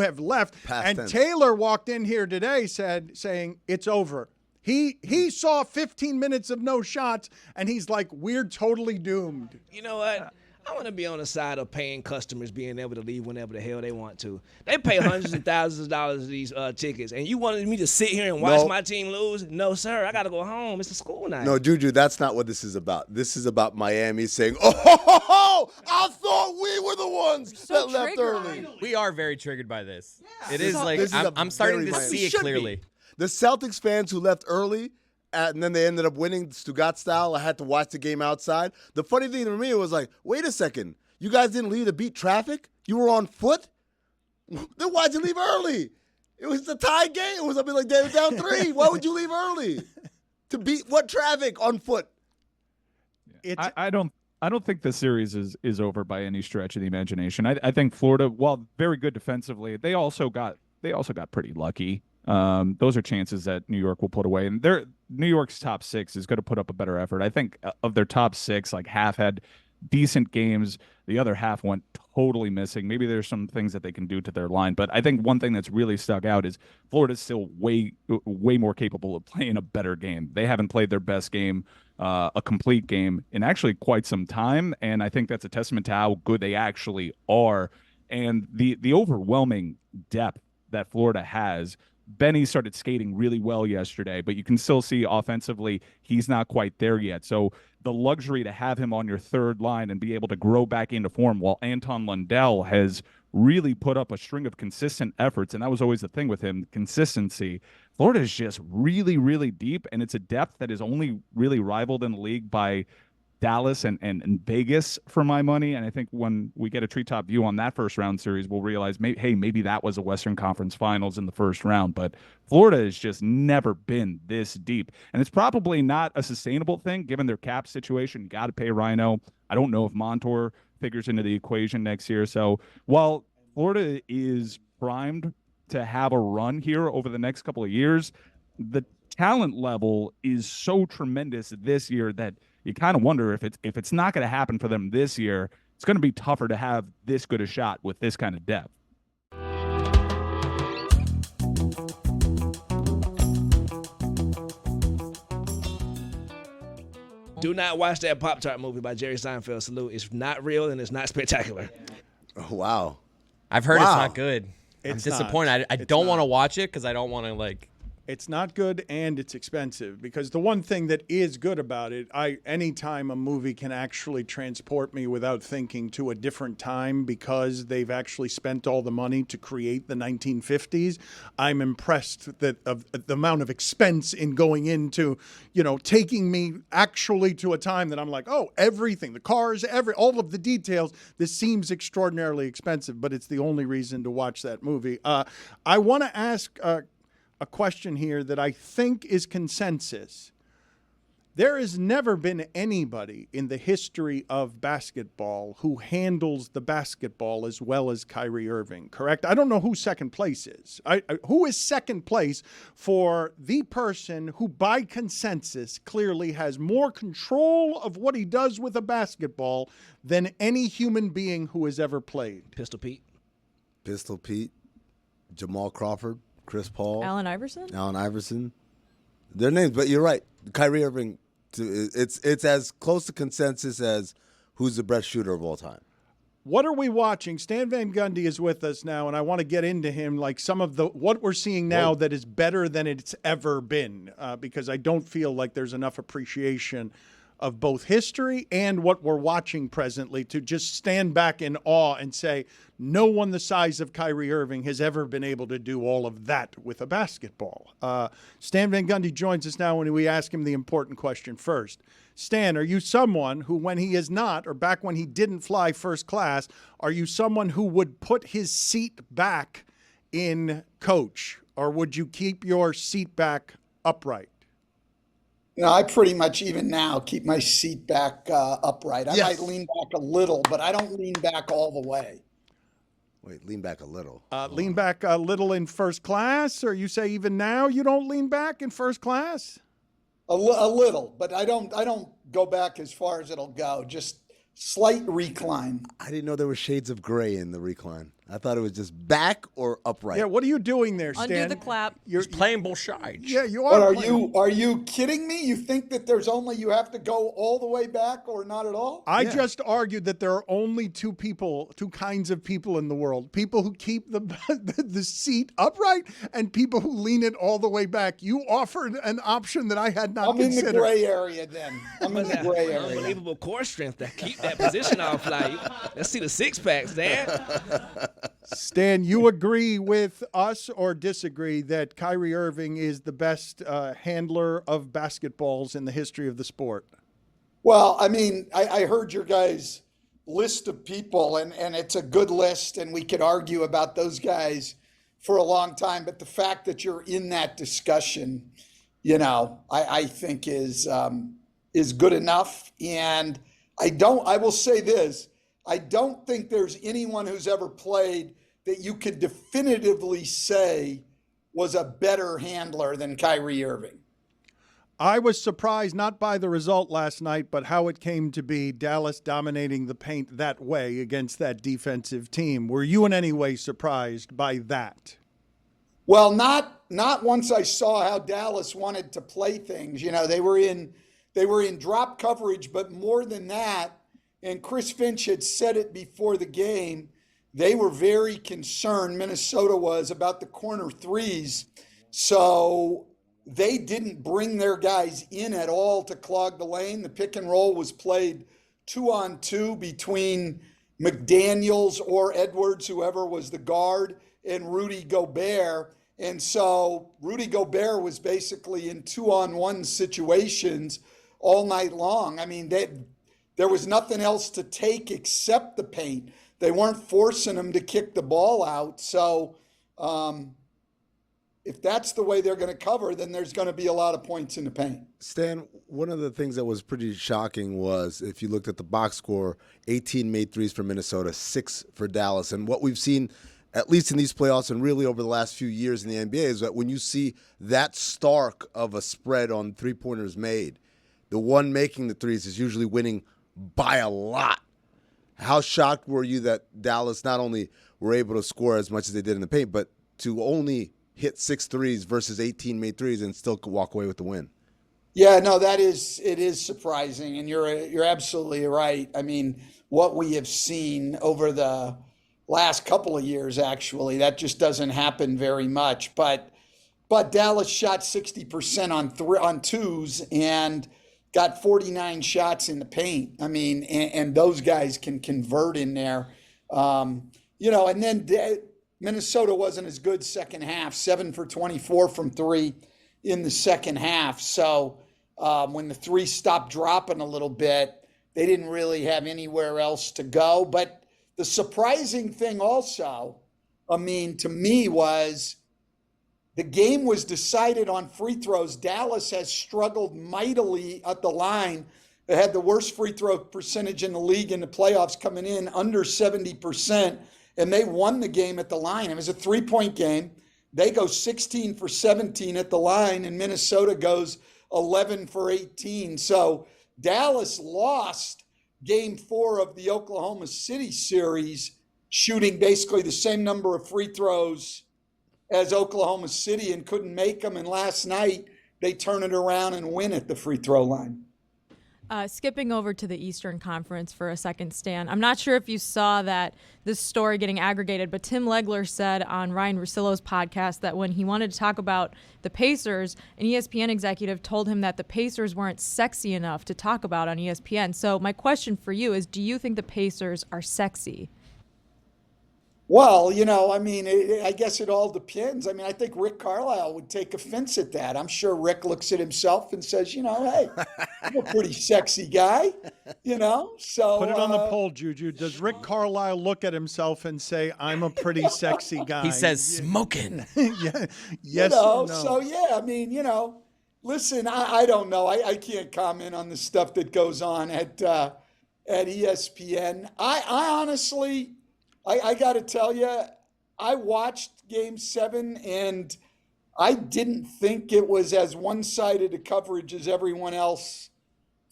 have left. Past tense. Taylor walked in here today saying it's over. He saw 15 minutes of no shots, and he's like, we're totally doomed. You know what? I want to be on the side of paying customers being able to leave whenever the hell they want to. They pay hundreds of thousands of dollars for these tickets, and you wanted me to sit here and watch my team lose? No, sir. I got to go home. It's a school night. No, Juju, that's not what this is about. This is about Miami saying, oh, I thought we were the ones that left early. We are very triggered by this. Yeah. It This is like, is I'm starting to very see it clearly. The Celtics fans who left early and then they ended up winning Stugotz style. I had to watch the game outside. The funny thing to me was like, wait a second. You guys didn't leave to beat traffic? You were on foot? Then why'd you leave early? It was a tie game. It was something like they were down 3. Why would you leave early? To beat what traffic on foot? I don't think the series is over by any stretch of the imagination. I think Florida, while very good defensively, they also got pretty lucky. Those are chances that New York will put away, and New York's top 6 is going to put up a better effort. I think of their top 6, like half had decent games. The other half went totally missing. Maybe there's some things that they can do to their line, but I think one thing that's really stuck out is Florida's still way more capable of playing a better game. They haven't played their best game, a complete game, in actually quite some time, and I think that's a testament to how good they actually are and the overwhelming depth that Florida has. Benny started skating really well yesterday, but you can still see offensively he's not quite there yet. So the luxury to have him on your third line and be able to grow back into form while Anton Lundell has really put up a string of consistent efforts, and that was always the thing with him, consistency. Florida is just really, really deep, and it's a depth that is only really rivaled in the league by Dallas and Vegas for my money. And I think when we get a treetop view on that first round series, we'll realize, maybe that was a Western Conference Finals in the first round. But Florida has just never been this deep. And it's probably not a sustainable thing given their cap situation. You got to pay Rhino. I don't know if Montour figures into the equation next year. So while Florida is primed to have a run here over the next couple of years, the talent level is so tremendous this year that you kind of wonder if it's not going to happen for them this year, it's going to be tougher to have this good a shot with this kind of depth. Do not watch that Pop-Tart movie by Jerry Seinfeld. Salute. It's not real and it's not spectacular. Oh, wow. I've heard it's not good. I'm It's disappointed. not. I don't want to watch it because I don't want to It's not good and it's expensive, because the one thing that is good about it, anytime a movie can actually transport me without thinking to a different time because they've actually spent all the money to create the 1950s, I'm impressed that of the amount of expense in going into, taking me actually to a time that I'm like, oh, everything, the cars, all of the details, this seems extraordinarily expensive, but it's the only reason to watch that movie. I want to ask a question here that I think is consensus. There has never been anybody in the history of basketball who handles the basketball as well as Kyrie Irving, correct? I don't know who second place is. Who is second place for the person who, by consensus, clearly has more control of what he does with a basketball than any human being who has ever played? Pistol Pete, Jamal Crawford, Chris Paul, Allen Iverson. Their names, but you're right. Kyrie Irving, it's as close to consensus as who's the best shooter of all time. What are we watching? Stan Van Gundy is with us now, and I want to get into him, like some of what we're seeing now that is better than it's ever been, because I don't feel like there's enough appreciation of both history and what we're watching presently to just stand back in awe and say, no one the size of Kyrie Irving has ever been able to do all of that with a basketball. Stan Van Gundy joins us now when we ask him the important question first. Stan, are you someone who, when he is not, or back when he didn't fly first class, are you someone who would put his seat back in coach, or would you keep your seat back upright? I pretty much even now keep my seat back upright. I might lean back a little, but I don't lean back all the way. Wait, lean back a little. Lean back a little in first class, or you say even now you don't lean back in first class? A little, but I don't go back as far as it'll go. Just slight recline. I didn't know there were shades of gray in the recline. I thought it was just back or upright. Yeah, what are you doing there, Stan? Undo the clap. You're playing both sides. Yeah, you are. But are you kidding me? You think that you have to go all the way back or not at all? I just argued that there are only two kinds of people in the world: people who keep the seat upright and people who lean it all the way back. You offered an option that I had not considered. I'm in the gray area then. I'm in the gray area. Unbelievable core strength to keep that position off. Like, let's see the six packs, Dan. Stan, you agree with us or disagree that Kyrie Irving is the best handler of basketballs in the history of the sport? Well, I mean, I heard your guys' list of people, and it's a good list, and we could argue about those guys for a long time. But the fact that you're in that discussion, I think is good enough. And I will say this, I don't think there's anyone who's ever played that you could definitively say was a better handler than Kyrie Irving. I was surprised not by the result last night, but how it came to be Dallas dominating the paint that way against that defensive team. Were you in any way surprised by that? Well, not once I saw how Dallas wanted to play things. They were in drop coverage, but more than that, and Chris Finch had said it before the game, they were very concerned, Minnesota was, about the corner threes. So they didn't bring their guys in at all to clog the lane. The pick and roll was played 2-on-2 between McDaniels or Edwards, whoever was the guard, and Rudy Gobert. And so Rudy Gobert was basically in 2-on-1 situations all night long. I mean, there was nothing else to take except the paint. They weren't forcing him to kick the ball out. So if that's the way they're going to cover, then there's going to be a lot of points in the paint. Stan, one of the things that was pretty shocking was if you looked at the box score, 18 made threes for Minnesota, 6 for Dallas. And what we've seen, at least in these playoffs and really over the last few years in the NBA, is that when you see that stark of a spread on three-pointers made, the one making the threes is usually winning by a lot. How shocked were you that Dallas not only were able to score as much as they did in the paint, but to only hit 6 threes versus 18 made threes and still walk away with the win? Yeah, no, it is surprising, and you're absolutely right. I mean, what we have seen over the last couple of years, actually, that just doesn't happen very much. But Dallas shot 60% on twos and got 49 shots in the paint. I mean, and those guys can convert in there. And then Minnesota wasn't as good second half, 7 for 24 from 3 in the second half. So when the three stopped dropping a little bit, they didn't really have anywhere else to go. But the surprising thing also, to me was the game was decided on free throws. Dallas has struggled mightily at the line. They had the worst free throw percentage in the league in the playoffs, coming in under 70%, and they won the game at the line. It was a 3-point game. They go 16 for 17 at the line, and Minnesota goes 11 for 18. So Dallas lost game 4 of the Oklahoma City series, shooting basically the same number of free throws as Oklahoma City and couldn't make them. And last night they turn it around and win at the free throw line. Skipping over to the Eastern Conference for a second, Stan. I'm not sure if you saw this story getting aggregated, but Tim Legler said on Ryan Russillo's podcast that when he wanted to talk about the Pacers, an ESPN executive told him that the Pacers weren't sexy enough to talk about on ESPN. So my question for you is, do you think the Pacers are sexy? Well, I guess it all depends. I think Rick Carlisle would take offense at that. I'm sure Rick looks at himself and says, hey, I'm a pretty sexy guy, so. Put it on the poll, Juju. Does Rick Carlisle look at himself and say, I'm a pretty sexy guy? He says smoking. Yeah. Yes or no? So, yeah, listen, I don't know. I can't comment on the stuff that goes on at ESPN. I honestly... I got to tell you, I watched Game 7, and I didn't think it was as one-sided a coverage as everyone else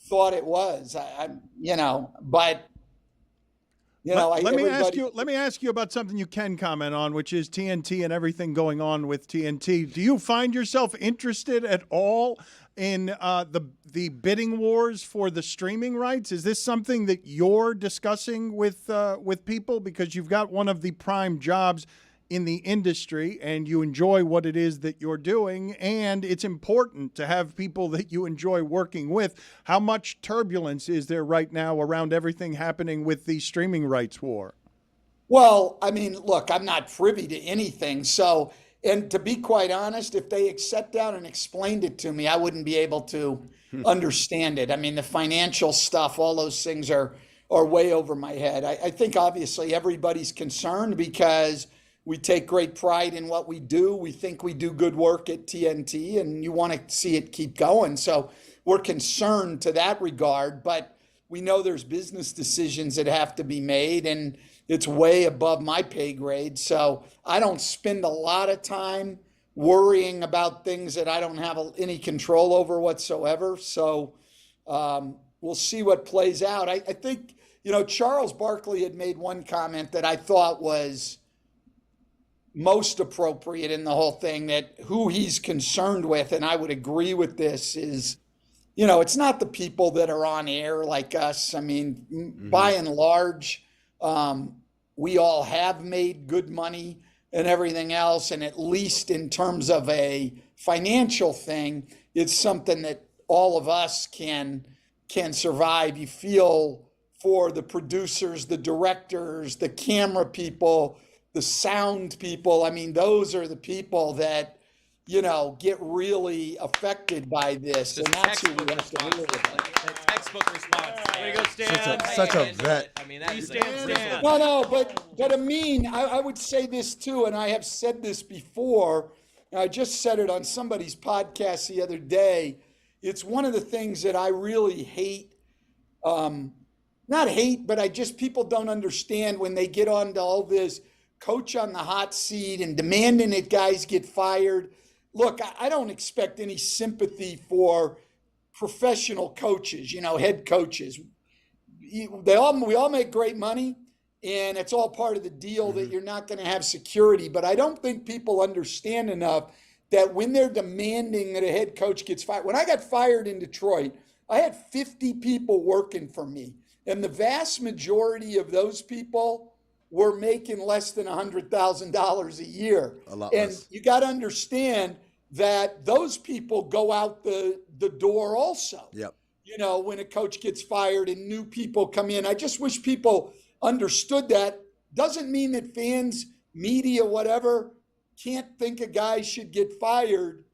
thought it was. Let me ask you about something you can comment on, which is TNT and everything going on with TNT. Do you find yourself interested at all in the bidding wars for the streaming rights? Is this something that you're discussing with people, because you've got one of the prime jobs in the industry and you enjoy what it is that you're doing, and it's important to have people that you enjoy working with? How much turbulence is there right now around everything happening with the streaming rights war? Well, I mean, look, I'm not privy to anything. So, and to be quite honest, if they sat down and explained it to me, I wouldn't be able to understand it. I mean, the financial stuff, all those things are way over my head. I think obviously everybody's concerned because we take great pride in what we do. We think we do good work at TNT, and you want to see it keep going. So we're concerned to that regard, but we know there's business decisions that have to be made, and it's way above my pay grade. So I don't spend a lot of time worrying about things that I don't have any control over whatsoever. So we'll see what plays out. I think, Charles Barkley had made one comment that I thought was most appropriate in the whole thing, that who he's concerned with, and I would agree with this, is, it's not the people that are on air like us. I mean, by and large, we all have made good money and everything else. And at least in terms of a financial thing, it's something that all of us can survive. You feel for the producers, the directors, the camera people, the sound people. I mean, those are the people that, get really affected by this. And that's who we have to deal with. Textbook response. There you go, Stan. Such a vet. I mean, that's Stan. No, but Amin, I would say this too, and I have said this before. I just said it on somebody's podcast the other day. It's one of the things that I really hate. Not hate, but people don't understand when they get onto all this coach on the hot seat and demanding that guys get fired. Look, I don't expect any sympathy for professional coaches, head coaches. We all make great money, and it's all part of the deal that you're not going to have security. But I don't think people understand enough that when they're demanding that a head coach gets fired. When I got fired in Detroit, I had 50 people working for me, and the vast majority of those people were making less than $100,000 a year. A lot and less. You got to understand that those people go out the door also. Yep. When a coach gets fired and new people come in. I just wish people understood that. Doesn't mean that fans, media, whatever, can't think a guy should get fired,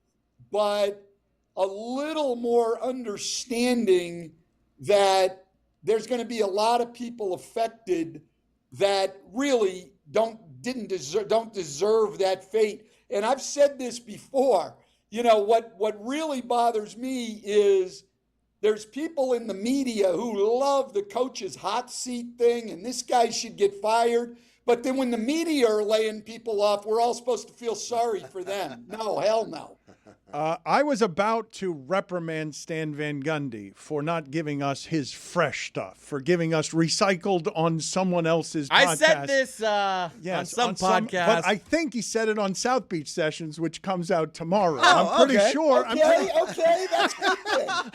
but a little more understanding that there's going to be a lot of people affected that really don't deserve that fate. And I've said this before. What really bothers me is there's people in the media who love the coach's hot seat thing, and this guy should get fired. But then when the media are laying people off, we're all supposed to feel sorry for them. No, hell no. I was about to reprimand Stan Van Gundy for not giving us his fresh stuff, for giving us recycled on someone else's podcast. I said this on some podcast. But I think he said it on South Beach Sessions, which comes out tomorrow. I'm pretty sure. Okay, that's good then.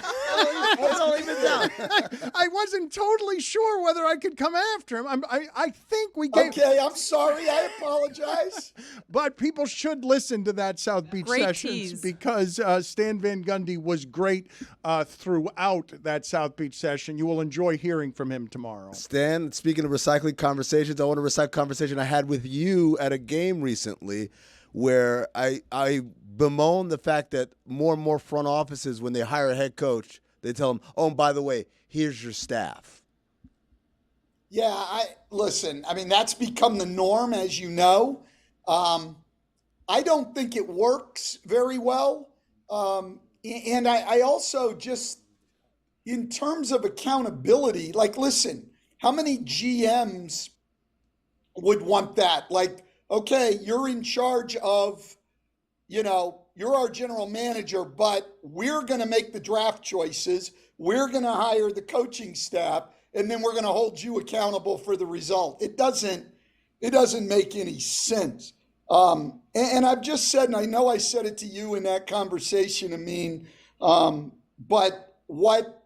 I wasn't totally sure whether I could come after him. I think we gave. Okay, I'm sorry. I apologize. But people should listen to that South Beach Great Sessions tease. because Stan Van Gundy was great throughout that South Beach session. You will enjoy hearing from him tomorrow. Stan, speaking of recycling conversations, I want to recycle a conversation I had with you at a game recently where I bemoan the fact that more and more front offices, when they hire a head coach, they tell them, oh, and by the way, here's your staff. Yeah, listen, I mean, that's become the norm, as you know. I don't think it works very well. And I also just, in terms of accountability, listen, how many GMs would want that? Okay, you're in charge of, you're our general manager, but we're going to make the draft choices. We're going to hire the coaching staff, and then we're going to hold you accountable for the result. It doesn't make any sense. And I've just said, and I know I said it to you in that conversation, but what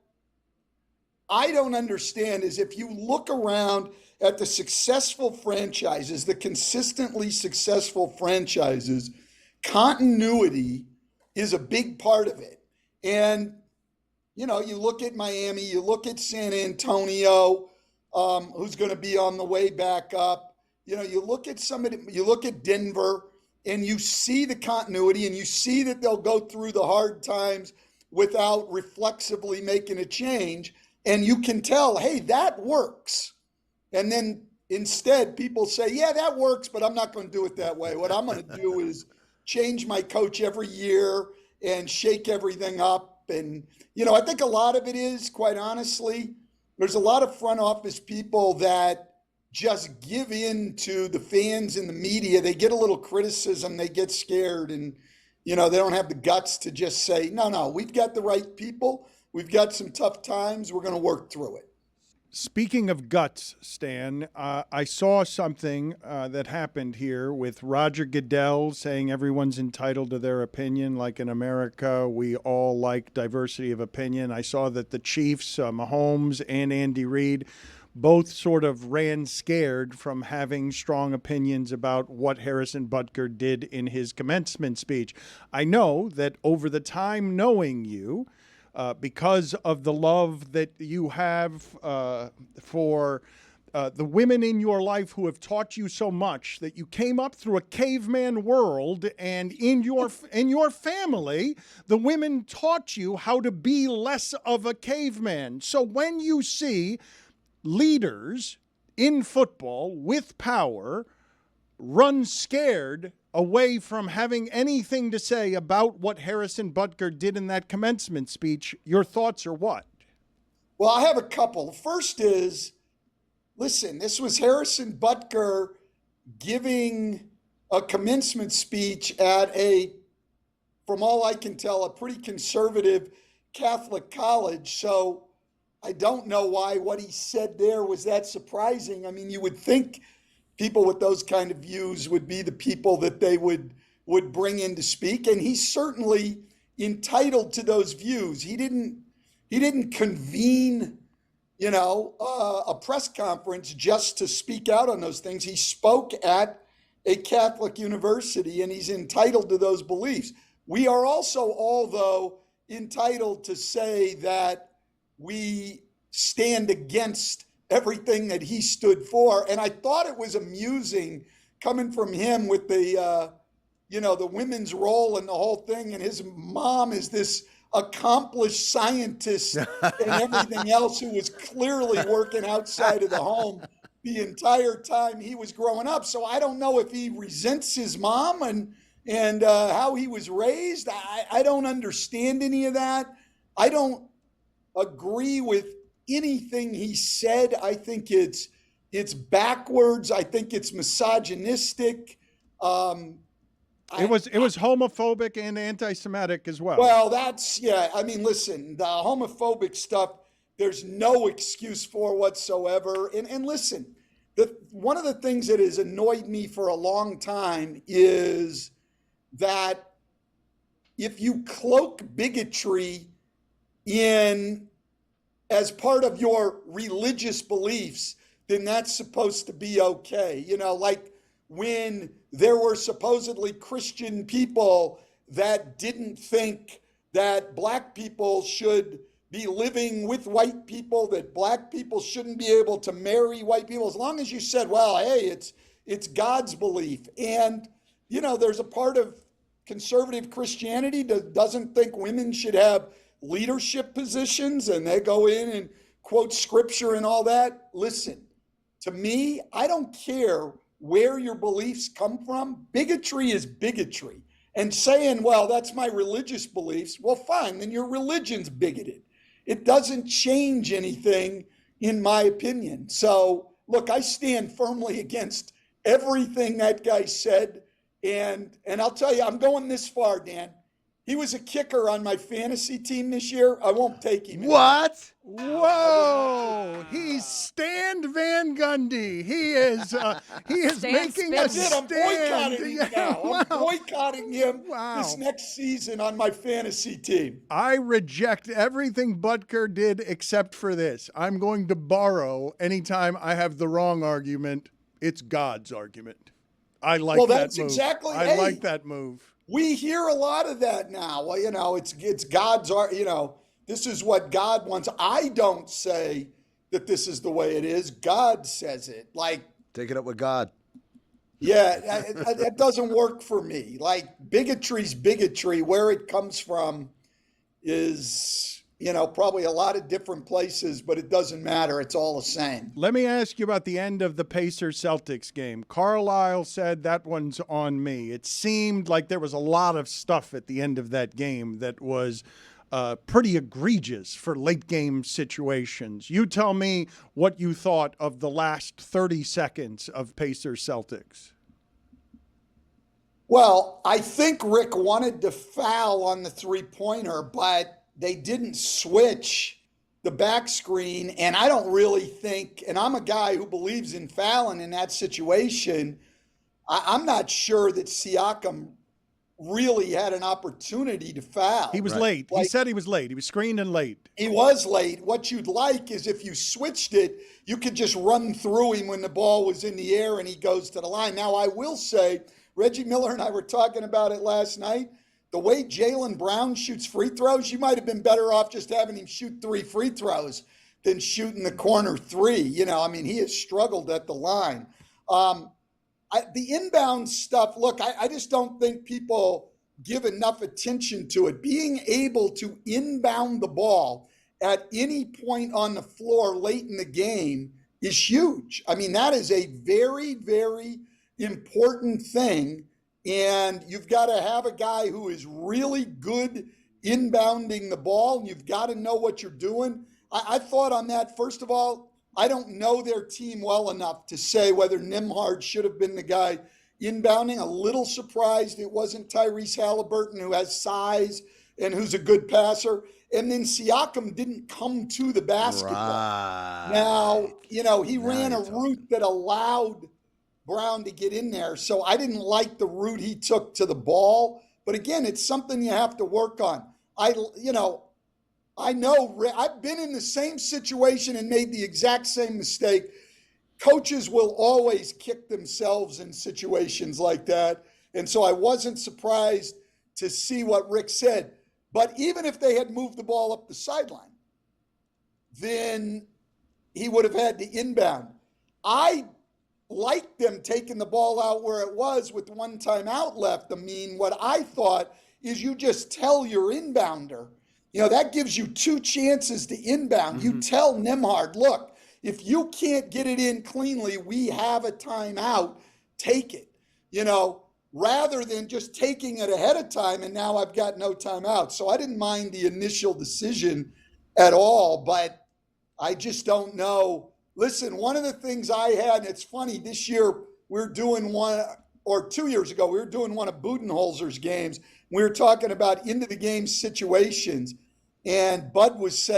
I don't understand is if you look around at the successful franchises, the consistently successful franchises, continuity is a big part of it. And, you look at Miami, you look at San Antonio, who's going to be on the way back up. you look at you look at Denver, and you see the continuity, and you see that they'll go through the hard times without reflexively making a change, and you can tell, hey, that works. And then instead, people say, yeah, that works, but I'm not going to do it that way. What I'm going to do is change my coach every year and shake everything up. And, I think a lot of it is, quite honestly, there's a lot of front office people that just give in to the fans and the media. They get a little criticism, they get scared, and, they don't have the guts to just say, no, we've got the right people. We've got some tough times. We're going to work through it. Speaking of guts, Stan, I saw something that happened here with Roger Goodell saying everyone's entitled to their opinion. Like in America, we all like diversity of opinion. I saw that the Chiefs, Mahomes and Andy Reid, both sort of ran scared from having strong opinions about what Harrison Butker did in his commencement speech. I know that over the time knowing you, because of the love that you have for the women in your life who have taught you so much, that you came up through a caveman world, and in your family, the women taught you how to be less of a caveman. So when you see leaders in football with power run scared away from having anything to say about what Harrison Butker did in that commencement speech, your thoughts are what? Well, I have a couple. The first is, listen, this was Harrison Butker giving a commencement speech at from all I can tell, a pretty conservative Catholic college. So I don't know why what he said there was that surprising. I mean, you would think people with those kind of views would be the people that they would bring in to speak, and he's certainly entitled to those views. He didn't convene, a press conference just to speak out on those things. He spoke at a Catholic university, and he's entitled to those beliefs. We are also all, though, entitled to say that we stand against everything that he stood for. And I thought it was amusing coming from him with the women's role and the whole thing. And his mom is this accomplished scientist and everything else, who was clearly working outside of the home the entire time he was growing up. So I don't know if he resents his mom and how he was raised. I don't understand any of that. I don't agree with anything he said. I think it's backwards. I think it's misogynistic. It was homophobic and anti-Semitic as well. Well, I mean, listen, the homophobic stuff, there's no excuse for whatsoever. And listen, one of the things that has annoyed me for a long time is that if you cloak bigotry in as part of your religious beliefs, then that's supposed to be okay. Like when there were supposedly Christian people that didn't think that black people should be living with white people, that black people shouldn't be able to marry white people, as long as you said, well, hey, it's God's belief. And, there's a part of conservative Christianity that doesn't think women should have leadership positions, and they go in and quote scripture and all that. Listen, to me, I don't care where your beliefs come from. Bigotry is bigotry. And saying, well, that's my religious beliefs, well, fine, then your religion's bigoted. It doesn't change anything, in my opinion. So, look, I stand firmly against everything that guy said. And I'll tell you, I'm going this far, Dan. He was a kicker on my fantasy team this year. I won't take him. What? Whoa! He's Stan Van Gundy. He is making a stand. I'm boycotting him now. Wow. I'm boycotting him Wow. this next season on my fantasy team. I reject everything Butker did except for this. I'm going to borrow anytime I have the wrong argument. It's God's argument. I like that move. Well, that's exactly. I like that move. We hear a lot of that now. Well, it's God's, this is what God wants. I don't say that this is the way it is. God says it. Like, Take it up with God. Yeah, that doesn't work for me. Like, bigotry's bigotry. Where it comes from is, probably a lot of different places, but it doesn't matter. It's all the same. Let me ask you about the end of the Pacers-Celtics game. Carlisle said that one's on me. It seemed like there was a lot of stuff at the end of that game that was pretty egregious for late game situations. You tell me what you thought of the last 30 seconds of Pacers-Celtics. Well, I think Rick wanted to foul on the three-pointer, but they didn't switch the back screen. And I don't really think, and I'm a guy who believes in fouling in that situation, I'm not sure that Siakam really had an opportunity to foul. He was late. He said he was late. He was screened and late. He was late. What you'd like is if you switched it, you could just run through him when the ball was in the air and he goes to the line. Now, I will say, Reggie Miller and I were talking about it last night. The way Jaylen Brown shoots free throws, you might have been better off just having him shoot 3 free throws than shooting the corner 3. He has struggled at the line. The inbound stuff, look, I just don't think people give enough attention to it. Being able to inbound the ball at any point on the floor late in the game is huge. That is a very, very important thing. And you've got to have a guy who is really good inbounding the ball. And you've got to know what you're doing. I thought on that, first of all, I don't know their team well enough to say whether Nembhard should have been the guy inbounding. A little surprised it wasn't Tyrese Halliburton, who has size and who's a good passer. And then Siakam didn't come to the basketball. Right. Now, he ran a route that allowed Brown to get in there. So I didn't like the route he took to the ball. But again, it's something you have to work on. I know I've been in the same situation and made the exact same mistake. Coaches will always kick themselves in situations like that. And so I wasn't surprised to see what Rick said. But even if they had moved the ball up the sideline, then he would have had to inbound. I liked them taking the ball out where it was with one timeout left. What I thought is you just tell your inbounder, that gives you 2 chances to inbound. Mm-hmm. You tell Nembhard, look, if you can't get it in cleanly, we have a timeout, take it, rather than just taking it ahead of time and now I've got no timeout. So I didn't mind the initial decision at all, but I just don't know. Listen, one of the things I had, and it's funny, this year we're doing one, or 2 years ago, we were doing one of Budenholzer's games. We were talking about into the game situations. And Bud was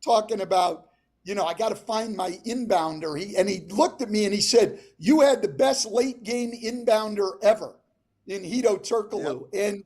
talking about, I got to find my inbounder. He looked at me and he said, you had the best late game inbounder ever in Hito Turkoglu. Yep. And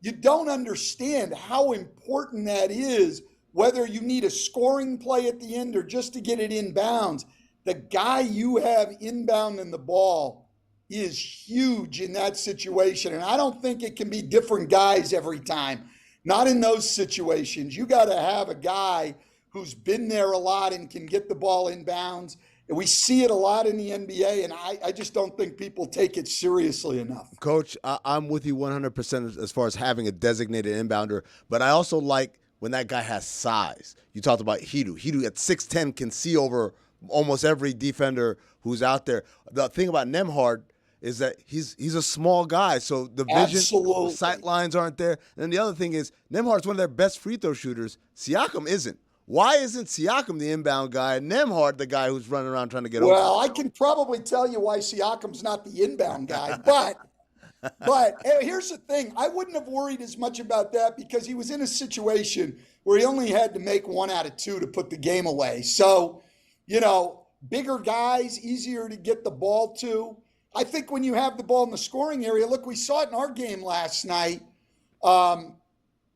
you don't understand how important that is, whether you need a scoring play at the end or just to get it inbounds. The guy you have inbounding the ball is huge in that situation. And I don't think it can be different guys every time. Not in those situations. You got to have a guy who's been there a lot and can get the ball inbounds. And we see it a lot in the NBA, and I just don't think people take it seriously enough. Coach, I'm with you 100% as far as having a designated inbounder, but I also like when that guy has size. You talked about Hidu. Hidu at 6'10" can see over almost every defender who's out there. The thing about Nembhard is that he's a small guy, so the vision, the sight lines aren't there. And then the other thing is Nembhard's one of their best free throw shooters. Siakam isn't. Why isn't Siakam the inbound guy and Nembhard the guy who's running around trying to get over? Well, I can probably tell you why Siakam's not the inbound guy, but here's the thing. I wouldn't have worried as much about that because he was in a situation where he only had to make 1 out of 2 to put the game away. So, bigger guys, easier to get the ball to. I think when you have the ball in the scoring area, look, we saw it in our game last night.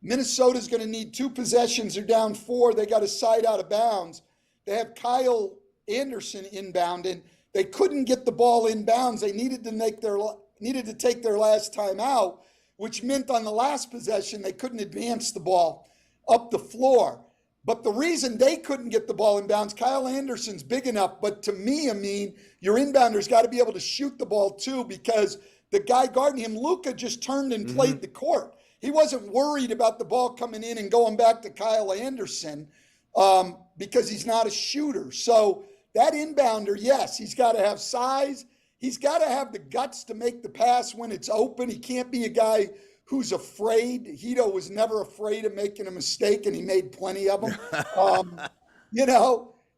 Minnesota's going to need 2 possessions. They're down 4. They got a side out of bounds. They have Kyle Anderson inbounding. They couldn't get the ball inbounds. They needed to take their last time out, which meant on the last possession they couldn't advance the ball up the floor. But the reason they couldn't get the ball inbounds, Kyle Anderson's big enough. But to me, I mean, your inbounder's got to be able to shoot the ball too, because the guy guarding him, Luka, just turned and played the court. He wasn't worried about the ball coming in and going back to Kyle Anderson because he's not a shooter. So that inbounder, yes, he's got to have size. He's got to have the guts to make the pass when it's open. He can't be a guy who's afraid. Hito was never afraid of making a mistake, and he made plenty of them.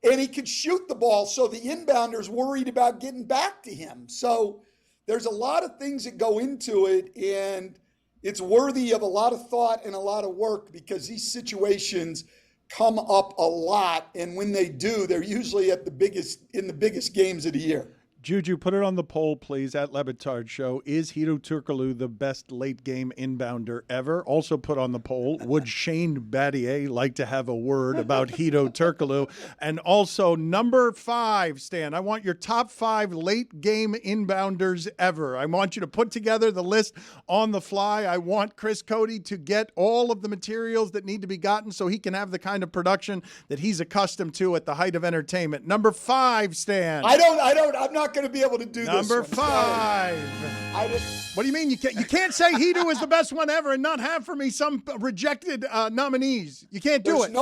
And he could shoot the ball, so the inbounder's worried about getting back to him. So there's a lot of things that go into it, and it's worthy of a lot of thought and a lot of work, because these situations come up a lot, and when they do, they're usually in the biggest games of the year. Juju, put it on the poll, please, at Le Batard Show. Is Hito Turkoglu the best late-game inbounder ever? Also put on the poll, would Shane Battier like to have a word about Hito Turkoglu? And also, number 5, Stan, I want your top 5 late-game inbounders ever. I want you to put together the list on the fly. I want Chris Cody to get all of the materials that need to be gotten so he can have the kind of production that he's accustomed to at the height of entertainment. Number 5, Stan. I'm not going to be able to do Number this. Number 5. What do you mean you can't say Hito is the best one ever and not have for me some rejected nominees? You can't do it.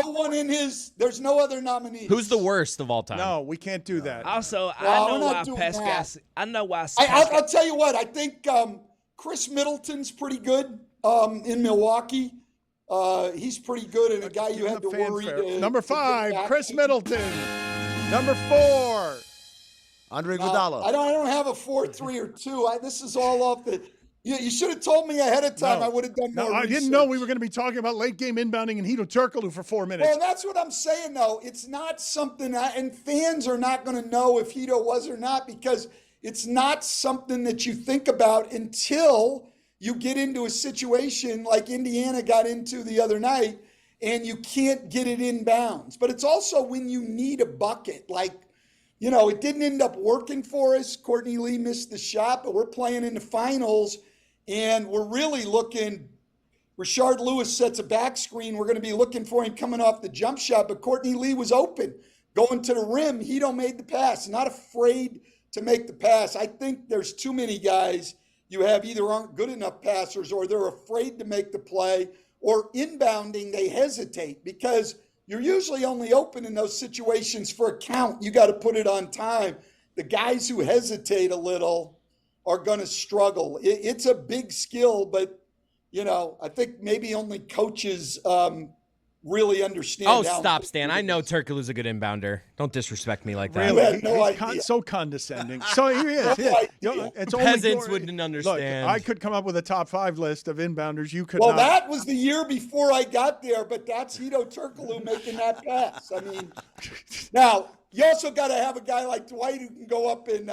There's no other nominees. Who's the worst of all time? No, we can't do that. Also, Well, I know why. I'll tell you what. I think Chris Middleton's pretty good in Milwaukee. He's pretty good, and a guy you had to worry. Number 5, Chris Middleton. Number 4. Andre Iguodala. I don't have a 4, 3, or 2. This is all off the. You should have told me ahead of time. No. I would have done more. I didn't know we were going to be talking about late game inbounding and Hito Turkoglu for 4 minutes. Well, that's what I'm saying, though. It's not something, and fans are not going to know if Hito was or not, because it's not something that you think about until you get into a situation like Indiana got into the other night, and you can't get it inbounds. But it's also when you need a bucket, like. It didn't end up working for us. Courtney Lee missed the shot, but we're playing in the finals, and we're really looking. Rashard Lewis sets a back screen. We're going to be looking for him coming off the jump shot, but Courtney Lee was open, going to the rim. Hito made the pass, not afraid to make the pass. I think there's too many guys you have either aren't good enough passers, or they're afraid to make the play, or inbounding, they hesitate, because you're usually only open in those situations for a count. You got to put it on time. The guys who hesitate a little are going to struggle. It's a big skill, but, I think maybe only coaches really understand. Oh, stop, Stan. I know Turkoglu's a good inbounder. Don't disrespect me like that. Really? He's so condescending. So he is. It's Peasants wouldn't understand. Look, I could come up with a top 5 list of inbounders. You could Well, not. that was the year before I got there, but that's Hito Turkoglu making that pass. I mean, now, you also got to have a guy like Dwight who can go up and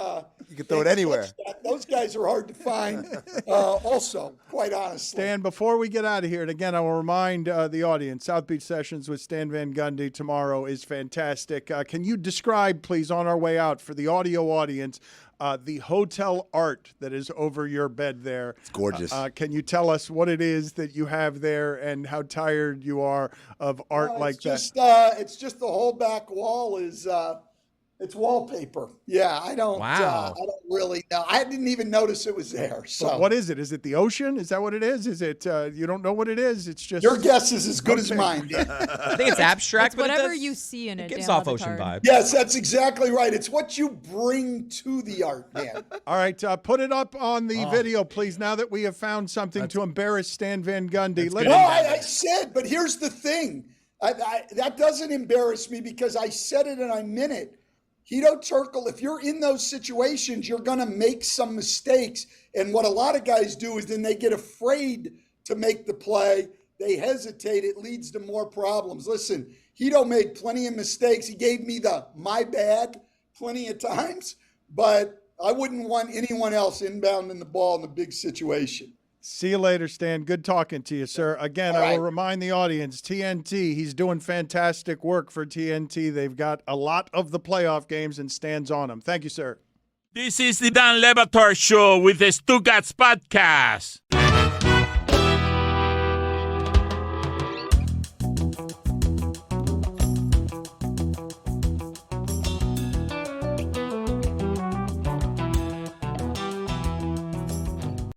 you can throw it anywhere. Those guys are hard to find. Also, quite honestly. Stan, before we get out of here, and again, I will remind the audience, South Beach Sessions with Stan Van Gundy tomorrow is fantastic. Can you describe, please, on our way out for the audio audience, the hotel art that is over your bed there? It's gorgeous. Can you tell us what it is that you have there and how tired you are of art like that? It's just the whole back wall is it's wallpaper. Yeah, I don't really know. I didn't even notice it was there. So But what is it? Is it the ocean? Is that what it is? Is it you don't know what it is? It's just your guess is as good as mine. I think it's abstract, It's but whatever you see in it. It gives Dan off Le ocean Batard. vibes. Yes, that's exactly right. It's what you bring to the art, man. All right, put it up on the video, please, now that we have found something to embarrass Stan Van Gundy. No, I said, but here's the thing. That doesn't embarrass me because I said it and I meant it. Hito Turkoglu, if you're in those situations, you're going to make some mistakes. And what a lot of guys do is then they get afraid to make the play. They hesitate. It leads to more problems. Listen, Hito made plenty of mistakes. He gave me the my bad plenty of times, but I wouldn't want anyone else inbounding the ball in a big situation. See you later, Stan. Good talking to you, sir. Again, All I will right. remind the audience, TNT, he's doing fantastic work for TNT. They've got a lot of the playoff games and Stan's on them. Thank you, sir. This is the Dan Le Batard Show with the Stugotz podcast.